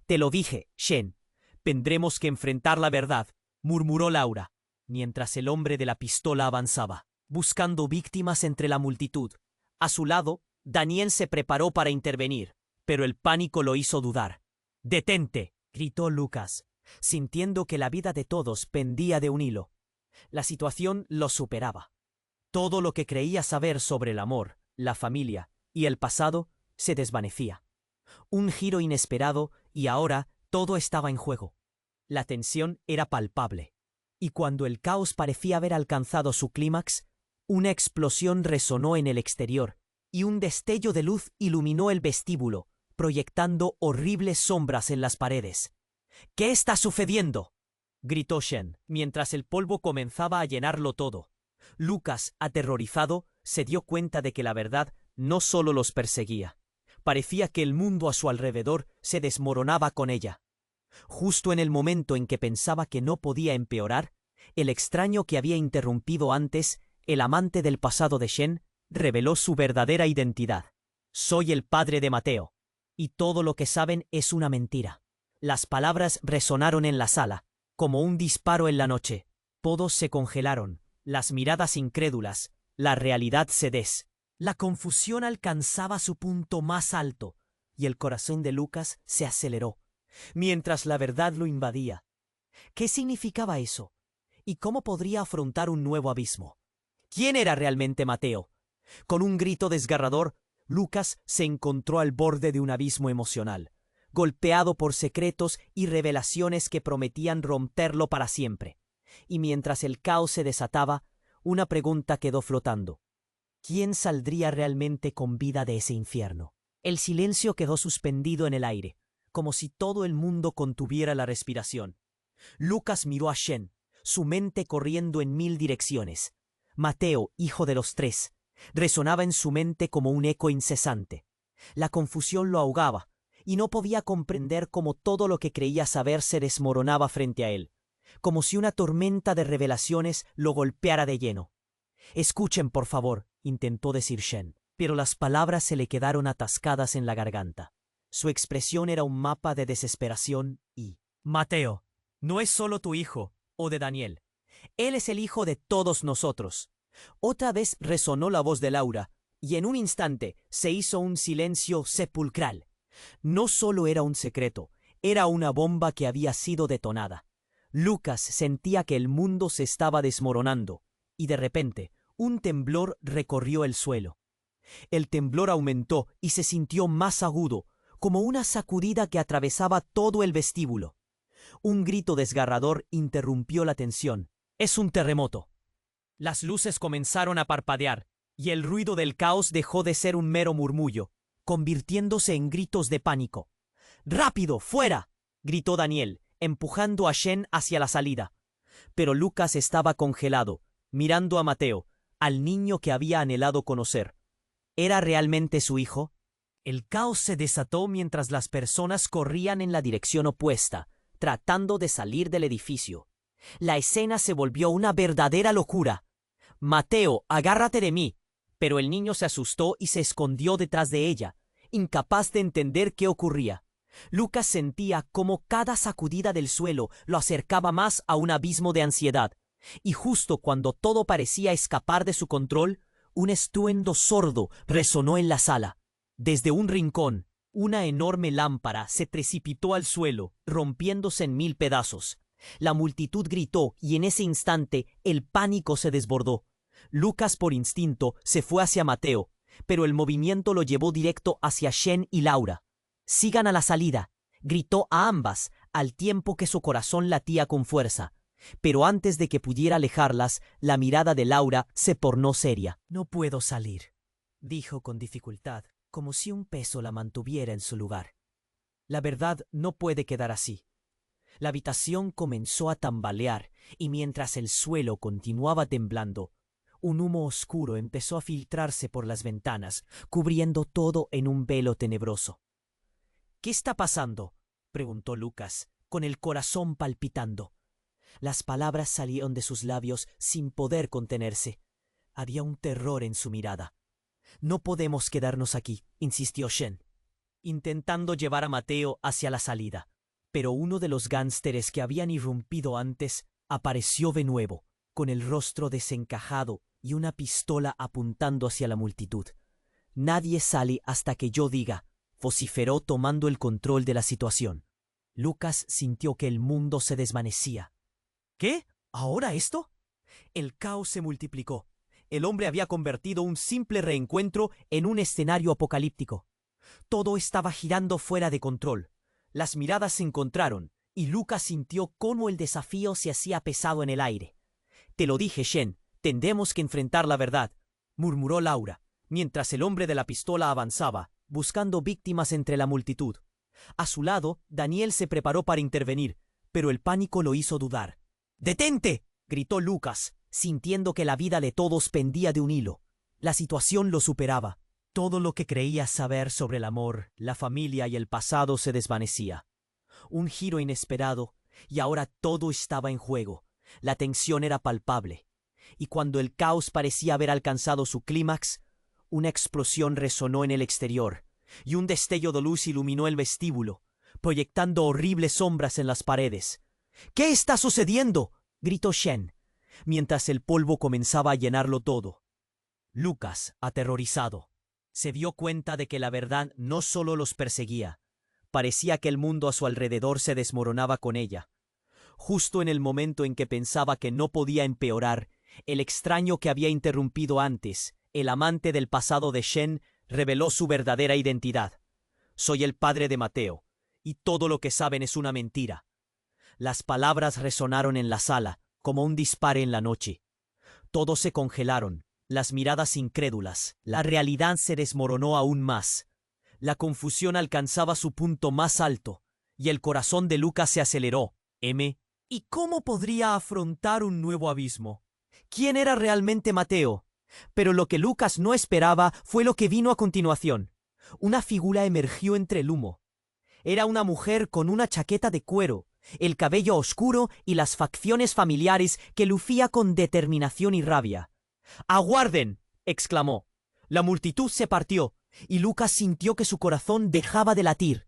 «Te lo dije, Shen. Tendremos que enfrentar la verdad», murmuró Laura, mientras el hombre de la pistola avanzaba, buscando víctimas entre la multitud. A su lado, Daniel se preparó para intervenir, pero el pánico lo hizo dudar. «¡Detente!», gritó Lucas, sintiendo que la vida de todos pendía de un hilo. La situación lo superaba. Todo lo que creía saber sobre el amor, la familia y el pasado se desvanecía. Un giro inesperado y ahora todo estaba en juego. La tensión era palpable. Y cuando el caos parecía haber alcanzado su clímax, una explosión resonó en el exterior, y un destello de luz iluminó el vestíbulo, proyectando horribles sombras en las paredes. «¿Qué está sucediendo?», gritó Shen, mientras el polvo comenzaba a llenarlo todo. Lucas, aterrorizado, se dio cuenta de que la verdad no solo los perseguía. Parecía que el mundo a su alrededor se desmoronaba con ella. Justo en el momento en que pensaba que no podía empeorar, el extraño que había interrumpido antes, el amante del pasado de Shen, reveló su verdadera identidad. «Soy el padre de Mateo, y todo lo que saben es una mentira». Las palabras resonaron en la sala, como un disparo en la noche. Todos se congelaron, las miradas incrédulas, la realidad se La confusión alcanzaba su punto más alto, y el corazón de Lucas se aceleró, mientras la verdad lo invadía. ¿Qué significaba eso? ¿Y cómo podría afrontar un nuevo abismo? ¿Quién era realmente Mateo? Con un grito desgarrador, Lucas se encontró al borde de un abismo emocional, golpeado por secretos y revelaciones que prometían romperlo para siempre. Y mientras el caos se desataba, una pregunta quedó flotando. ¿Quién saldría realmente con vida de ese infierno? El silencio quedó suspendido en el aire, como si todo el mundo contuviera la respiración. Lucas miró a Shen, su mente corriendo en 1000 direcciones. Mateo, hijo de los tres, resonaba en su mente como un eco incesante. La confusión lo ahogaba, y no podía comprender cómo todo lo que creía saber se desmoronaba frente a él, como si una tormenta de revelaciones lo golpeara de lleno. «Escuchen, por favor», intentó decir Shen, pero las palabras se le quedaron atascadas en la garganta. Su expresión era un mapa de desesperación y... «Mateo, no es solo tu hijo, o de Daniel. Él es el hijo de todos nosotros». Otra vez resonó la voz de Laura, y en un instante se hizo un silencio sepulcral. No solo era un secreto, era una bomba que había sido detonada. Lucas sentía que el mundo se estaba desmoronando, y de repente un temblor recorrió el suelo. El temblor aumentó y se sintió más agudo, como una sacudida que atravesaba todo el vestíbulo. Un grito desgarrador interrumpió la tensión. «Es un terremoto». Las luces comenzaron a parpadear, y el ruido del caos dejó de ser un mero murmullo, convirtiéndose en gritos de pánico. «¡Rápido, fuera!», gritó Daniel, empujando a Shen hacia la salida. Pero Lucas estaba congelado, mirando a Mateo, al niño que había anhelado conocer. ¿Era realmente su hijo? El caos se desató mientras las personas corrían en la dirección opuesta, tratando de salir del edificio. La escena se volvió una verdadera locura. «Mateo, agárrate de mí». Pero el niño se asustó y se escondió detrás de ella, incapaz de entender qué ocurría. Lucas sentía cómo cada sacudida del suelo lo acercaba más a un abismo de ansiedad. Y justo cuando todo parecía escapar de su control, un estruendo sordo resonó en la sala. Desde un rincón, una enorme lámpara se precipitó al suelo, rompiéndose en 1000 pedazos. La multitud gritó y en ese instante el pánico se desbordó. Lucas por instinto se fue hacia Mateo, pero el movimiento lo llevó directo hacia Shen y Laura. «Sigan a la salida», gritó a ambas, al tiempo que su corazón latía con fuerza. Pero antes de que pudiera alejarlas, la mirada de Laura se tornó seria. «No puedo salir», dijo con dificultad, como si un peso la mantuviera en su lugar. «La verdad no puede quedar así». La habitación comenzó a tambalear, y mientras el suelo continuaba temblando, un humo oscuro empezó a filtrarse por las ventanas, cubriendo todo en un velo tenebroso. «¿Qué está pasando?», preguntó Lucas, con el corazón palpitando. Las palabras salieron de sus labios sin poder contenerse. Había un terror en su mirada. «No podemos quedarnos aquí», insistió Shen, intentando llevar a Mateo hacia la salida. Pero uno de los gánsteres que habían irrumpido antes apareció de nuevo, con el rostro desencajado y una pistola apuntando hacia la multitud. «Nadie sale hasta que yo diga», vociferó tomando el control de la situación. Lucas sintió que el mundo se desvanecía. «¿Qué? ¿Ahora esto?». El caos se multiplicó. El hombre había convertido un simple reencuentro en un escenario apocalíptico. Todo estaba girando fuera de control. Las miradas se encontraron, y Lucas sintió cómo el desafío se hacía pesado en el aire. «Te lo dije, Shen, tendremos que enfrentar la verdad», murmuró Laura, mientras el hombre de la pistola avanzaba, buscando víctimas entre la multitud. A su lado, Daniel se preparó para intervenir, pero el pánico lo hizo dudar. «¡Detente!», gritó Lucas, sintiendo que la vida de todos pendía de un hilo. La situación lo superaba. Todo lo que creía saber sobre el amor, la familia y el pasado se desvanecía. Un giro inesperado, y ahora todo estaba en juego. La tensión era palpable. Y cuando el caos parecía haber alcanzado su clímax, una explosión resonó en el exterior, y un destello de luz iluminó el vestíbulo, proyectando horribles sombras en las paredes. «¿Qué está sucediendo?», gritó Shen, mientras el polvo comenzaba a llenarlo todo. Lucas, aterrorizado, se dio cuenta de que la verdad no solo los perseguía. Parecía que el mundo a su alrededor se desmoronaba con ella. Justo en el momento en que pensaba que no podía empeorar, el extraño que había interrumpido antes, el amante del pasado de Shen, reveló su verdadera identidad. «Soy el padre de Mateo, y todo lo que saben es una mentira». Las palabras resonaron en la sala, como un disparo en la noche. Todos se congelaron, las miradas incrédulas. La realidad se desmoronó aún más. La confusión alcanzaba su punto más alto, y el corazón de Lucas se aceleró. ¿Y cómo podría afrontar un nuevo abismo? ¿Quién era realmente Mateo? Pero lo que Lucas no esperaba fue lo que vino a continuación. Una figura emergió entre el humo. Era una mujer con una chaqueta de cuero, el cabello oscuro y las facciones familiares que lucía con determinación y rabia. «¡Aguarden!», exclamó. La multitud se partió, y Lucas sintió que su corazón dejaba de latir.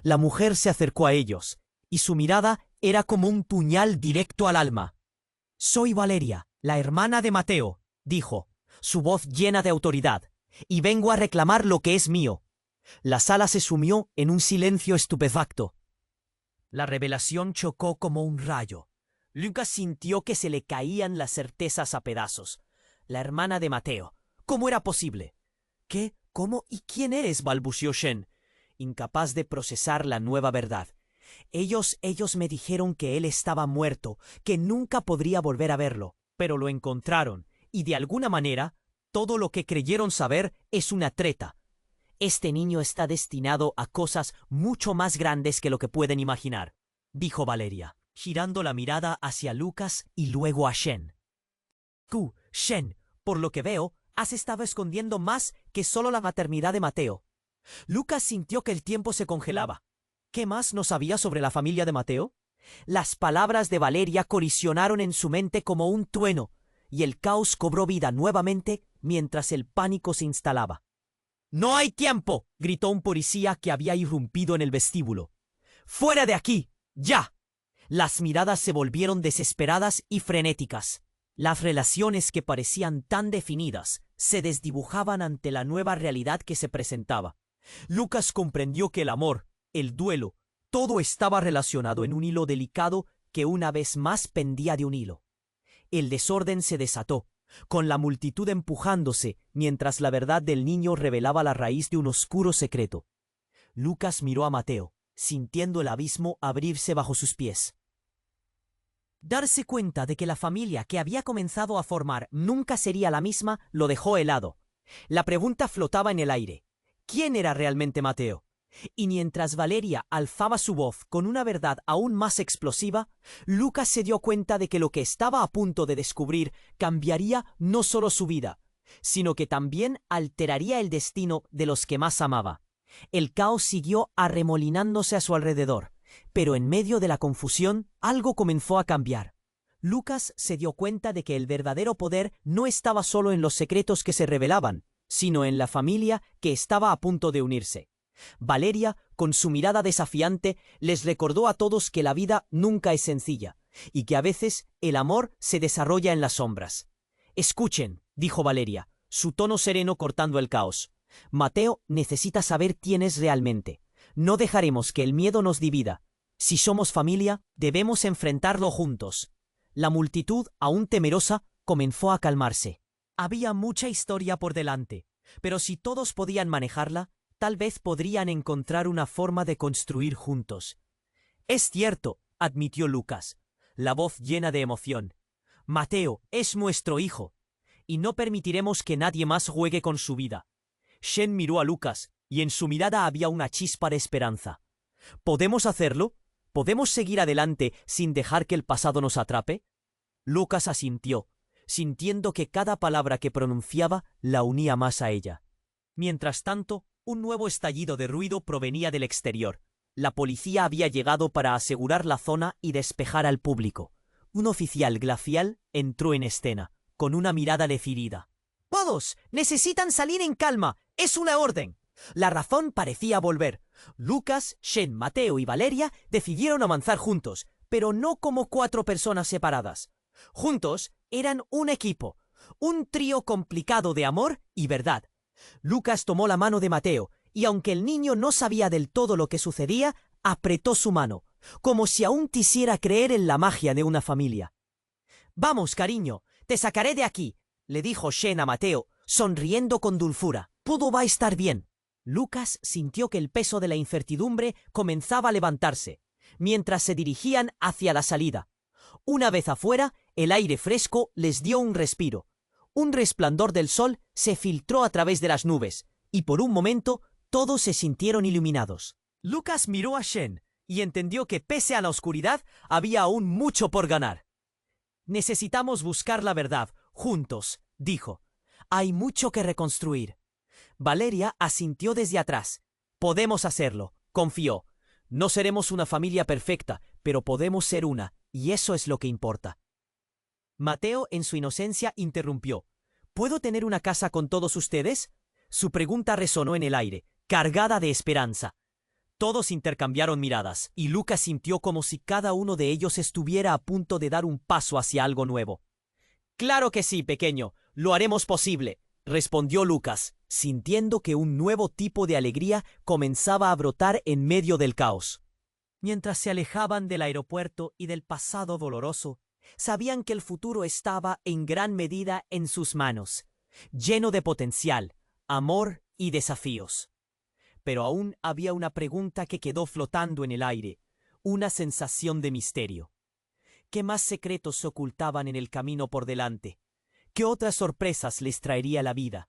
La mujer se acercó a ellos, y su mirada era como un puñal directo al alma. «Soy Valeria, la hermana de Mateo», dijo, su voz llena de autoridad, «y vengo a reclamar lo que es mío». La sala se sumió en un silencio estupefacto. La revelación chocó como un rayo. Lucas sintió que se le caían las certezas a pedazos. La hermana de Mateo. ¿Cómo era posible? ¿Qué? ¿Cómo? ¿Y quién eres?, balbuceó Shen, incapaz de procesar la nueva verdad. Ellos me dijeron que él estaba muerto, que nunca podría volver a verlo, pero lo encontraron, y de alguna manera, todo lo que creyeron saber es una treta. Este niño está destinado a cosas mucho más grandes que lo que pueden imaginar, dijo Valeria, girando la mirada hacia Lucas y luego a Shen. Shen, por lo que veo, has estado escondiendo más que solo la maternidad de Mateo. Lucas sintió que el tiempo se congelaba. ¿Qué más no sabía sobre la familia de Mateo? Las palabras de Valeria colisionaron en su mente como un trueno, y el caos cobró vida nuevamente mientras el pánico se instalaba. «¡No hay tiempo!», gritó un policía que había irrumpido en el vestíbulo. «¡Fuera de aquí! ¡Ya!». Las miradas se volvieron desesperadas y frenéticas. Las relaciones que parecían tan definidas se desdibujaban ante la nueva realidad que se presentaba. Lucas comprendió que el amor, el duelo, todo estaba relacionado en un hilo delicado que una vez más pendía de un hilo. El desorden se desató, con la multitud empujándose mientras la verdad del niño revelaba la raíz de un oscuro secreto. Lucas miró a Mateo, sintiendo el abismo abrirse bajo sus pies. Darse cuenta de que la familia que había comenzado a formar nunca sería la misma lo dejó helado. La pregunta flotaba en el aire. ¿Quién era realmente Mateo? Y mientras Valeria alzaba su voz con una verdad aún más explosiva, Lucas se dio cuenta de que lo que estaba a punto de descubrir cambiaría no solo su vida, sino que también alteraría el destino de los que más amaba. El caos siguió arremolinándose a su alrededor, pero en medio de la confusión algo comenzó a cambiar. Lucas se dio cuenta de que el verdadero poder no estaba solo en los secretos que se revelaban, sino en la familia que estaba a punto de unirse. Valeria, con su mirada desafiante, les recordó a todos que la vida nunca es sencilla, y que a veces el amor se desarrolla en las sombras. «Escuchen», dijo Valeria, su tono sereno cortando el caos. «Mateo necesita saber quién es realmente. No dejaremos que el miedo nos divida. Si somos familia, debemos enfrentarlo juntos». La multitud, aún temerosa, comenzó a calmarse. Había mucha historia por delante, pero si todos podían manejarla, tal vez podrían encontrar una forma de construir juntos. Es cierto, admitió Lucas, la voz llena de emoción. Mateo es nuestro hijo, y no permitiremos que nadie más juegue con su vida. Shen miró a Lucas, y en su mirada había una chispa de esperanza. ¿Podemos hacerlo? ¿Podemos seguir adelante sin dejar que el pasado nos atrape? Lucas asintió, sintiendo que cada palabra que pronunciaba la unía más a ella. Mientras tanto, un nuevo estallido de ruido provenía del exterior. La policía había llegado para asegurar la zona y despejar al público. Un oficial glacial entró en escena, con una mirada decidida. «¡Todos! ¡Necesitan salir en calma! ¡Es una orden!». La razón parecía volver. Lucas, Shen, Mateo y Valeria decidieron avanzar juntos, pero no como 4 personas separadas. Juntos eran un equipo, un trío complicado de amor y verdad. Lucas tomó la mano de Mateo, y aunque el niño no sabía del todo lo que sucedía, apretó su mano, como si aún quisiera creer en la magia de una familia. «Vamos, cariño, te sacaré de aquí», le dijo Shen a Mateo, sonriendo con dulzura. «Todo va a estar bien». Lucas sintió que el peso de la incertidumbre comenzaba a levantarse, mientras se dirigían hacia la salida. Una vez afuera, el aire fresco les dio un respiro. Un resplandor del sol se filtró a través de las nubes, y por un momento todos se sintieron iluminados. Lucas miró a Shen y entendió que pese a la oscuridad había aún mucho por ganar. «Necesitamos buscar la verdad, juntos», dijo. «Hay mucho que reconstruir». Valeria asintió desde atrás. «Podemos hacerlo», confió. «No seremos una familia perfecta, pero podemos ser una, y eso es lo que importa». Mateo, en su inocencia, interrumpió. «¿Puedo tener una casa con todos ustedes?». Su pregunta resonó en el aire, cargada de esperanza. Todos intercambiaron miradas, y Lucas sintió como si cada uno de ellos estuviera a punto de dar un paso hacia algo nuevo. «Claro que sí, pequeño, lo haremos posible», respondió Lucas, sintiendo que un nuevo tipo de alegría comenzaba a brotar en medio del caos. Mientras se alejaban del aeropuerto y del pasado doloroso, sabían que el futuro estaba en gran medida en sus manos, lleno de potencial, amor y desafíos. Pero aún había una pregunta que quedó flotando en el aire, una sensación de misterio. ¿Qué más secretos se ocultaban en el camino por delante? ¿Qué otras sorpresas les traería la vida?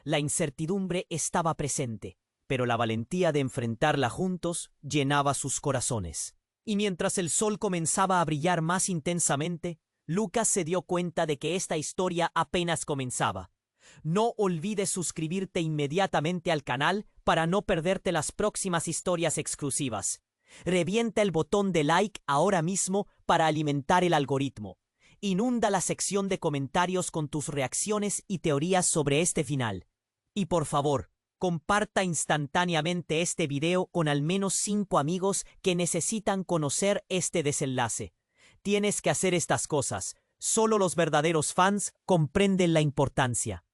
La incertidumbre estaba presente, pero la valentía de enfrentarla juntos llenaba sus corazones. Y mientras el sol comenzaba a brillar más intensamente, Lucas se dio cuenta de que esta historia apenas comenzaba. No olvides suscribirte inmediatamente al canal para no perderte las próximas historias exclusivas. Revienta el botón de like ahora mismo para alimentar el algoritmo. Inunda la sección de comentarios con tus reacciones y teorías sobre este final. Y por favor, comparta instantáneamente este video con al menos 5 amigos que necesitan conocer este desenlace. Tienes que hacer estas cosas. Solo los verdaderos fans comprenden la importancia.